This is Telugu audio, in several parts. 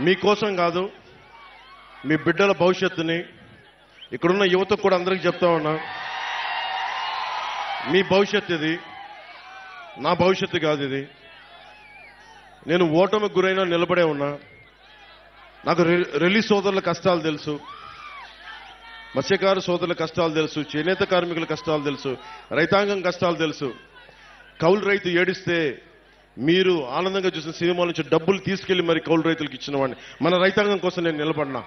మీకోసం కాదు, మీ బిడ్డల భవిష్యత్తుని ఇక్కడున్న యువతకు కూడా అందరికీ చెప్తా ఉన్నా. మీ భవిష్యత్తు ఇది, నా భవిష్యత్తు కాదు ఇది. నేను ఓటమికి గురైనా నిలబడే ఉన్నా. నాకు రిలీజ్ సోదరుల కష్టాలు తెలుసు, మత్స్యకార సోదరుల కష్టాలు తెలుసు, చేనేత కార్మికుల కష్టాలు తెలుసు, రైతాంగం కష్టాలు తెలుసు. కౌలు రైతు ఏడిస్తే మీరు ఆనందంగా చూసిన సినిమాల నుంచి డబ్బులు తీసుకెళ్లి మరి కౌలు రైతులకు ఇచ్చిన వాడిని. మన రైతాంగం కోసం నేను నిలబడినా.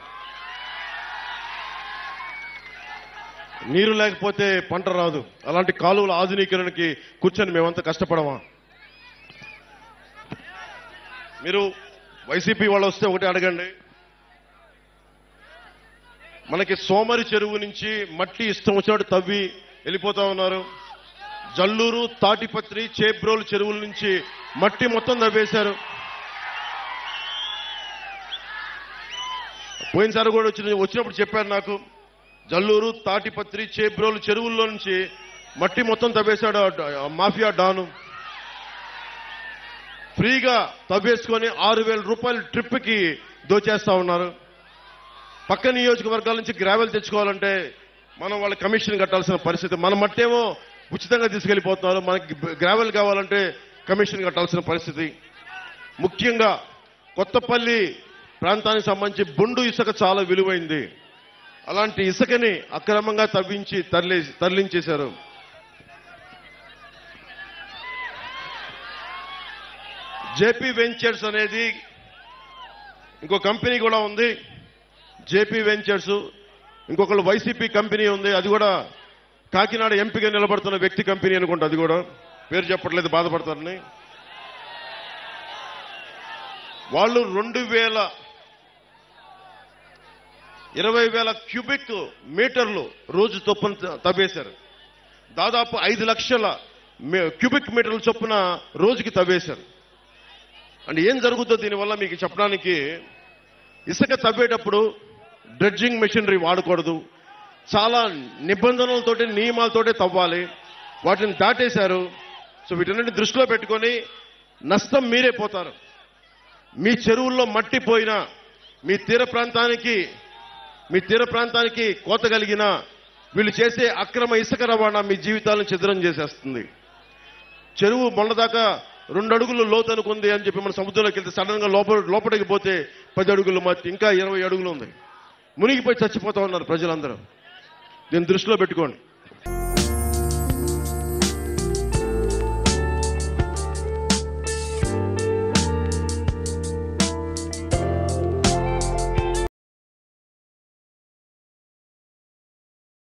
నీరు లేకపోతే పంట రాదు. అలాంటి కాలువల ఆధునీకరణకి కూర్చొని మేమంతా కష్టపడమా? మీరు వైసీపీ వాళ్ళు వస్తే ఒకటి అడగండి. మనకి సోమరి చెరువు నుంచి మట్టి ఇష్టం వచ్చినట్టు తవ్వి వెళ్ళిపోతా ఉన్నారు. జల్లూరు, తాటిపత్రి, చేబ్రోలు చెరువుల నుంచి మట్టి మొత్తం తవ్వేశారు. పోయినసారి కూడా వచ్చినప్పుడు చెప్పారు నాకు, జల్లూరు, తాటిపత్రి, చేబ్రోలు చెరువుల్లో నుంచి మట్టి మొత్తం తవ్వేశాడు మాఫియా డాను. ఫ్రీగా తవ్వేసుకొని 6,000 రూపాయల ట్రిప్కి దోచేస్తా ఉన్నారు. పక్క నియోజకవర్గాల నుంచి గ్రావెల్ తెచ్చుకోవాలంటే మనం వాళ్ళ కమిషన్ కట్టాల్సిన పరిస్థితి. మన మట్టేమో ఉచితంగా తీసుకెళ్లిపోతున్నారు, మనకి గ్రావెల్ కావాలంటే కమిషన్ కట్టాల్సిన పరిస్థితి. ముఖ్యంగా కొత్తపల్లి ప్రాంతానికి సంబంధించి బొండు ఇసుక చాలా విలువైంది. అలాంటి ఇసుకని అక్రమంగా తవ్వించి తరలించేశారు. జేపీ వెంచర్స్ అనేది ఇంకో కంపెనీ కూడా ఉంది. జేపీ వెంచర్స్, ఇంకొకళ్ళు వైసీపీ కంపెనీ ఉంది. అది కూడా కాకినాడ ఎంపీగా నిలబడుతున్న వ్యక్తి కంపెనీ అనుకుంటా. అది కూడా పేరు చెప్పట్లేదు, బాధపడతారని. వాళ్ళు 20,000 క్యూబిక్ మీటర్లు రోజు చొప్పున తవ్వేశారు. దాదాపు 5 లక్షల క్యూబిక్ మీటర్ల చొప్పున రోజుకి తవ్వేశారు. అంటే ఏం జరుగుతుందో దీనివల్ల మీకు చెప్పడానికి, ఇసుక తవ్వేటప్పుడు డ్రెడ్జింగ్ మెషినరీ వాడకూడదు. చాలా నిబంధనలతోటి, నియమాలతోటి తవ్వాలి. వాటిని దాటేశారు. సో వీటన్నిటిని దృష్టిలో పెట్టుకొని నష్టం మీరే పోతారు. మీ చెరువుల్లో మట్టి పోయినా, మీ తీర ప్రాంతానికి కోత కలిగినా, వీళ్ళు చేసే అక్రమ ఇసుక రవాణా మీ జీవితాలను ఛిద్రం చేసేస్తుంది. చెరువు మొన్నదాకా 2 అడుగులు లోతు అనుకుంది అని చెప్పి మన సముద్రంలోకి వెళ్తే సడన్ గా లోపలికి పోతే 10 అడుగులు మట్టి, ఇంకా 20 అడుగులు ఉంది. మునిగిపోయి చచ్చిపోతా ఉన్నారు ప్రజలందరూ. దీన్ని దృష్టిలో పెట్టుకోండి.